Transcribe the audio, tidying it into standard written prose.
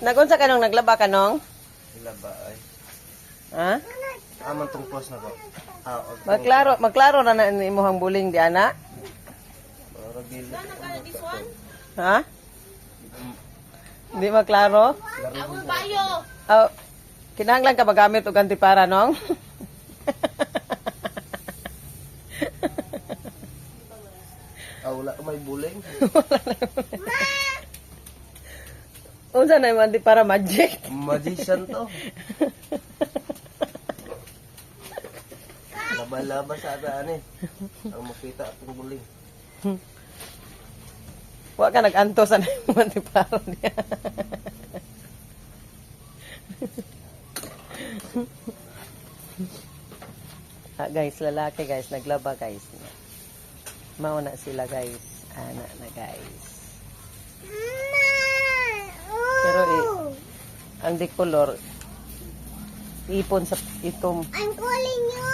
Nagunsa ka nung naglaba ka nung? Ilaba ay. Ha? Amang tong post na ko. Magklaro na na imuhang buling di ana? Ragil. Ha? Hindi maklaro? Amon bayo. Oh, kinahanglan ka magamit og antipara nong? Wala ka may buling. Unsa na yung antipara magic? Magician to. Laba-laba sa ataan eh. Ang makita atong buling. Wa ka nag-anto sa na yung antipara niya. Guys, lalaki guys, naglaba guys. Mauna sila guys. Ana na guys. Pero ang decolor ipon sa itom. I'm calling you.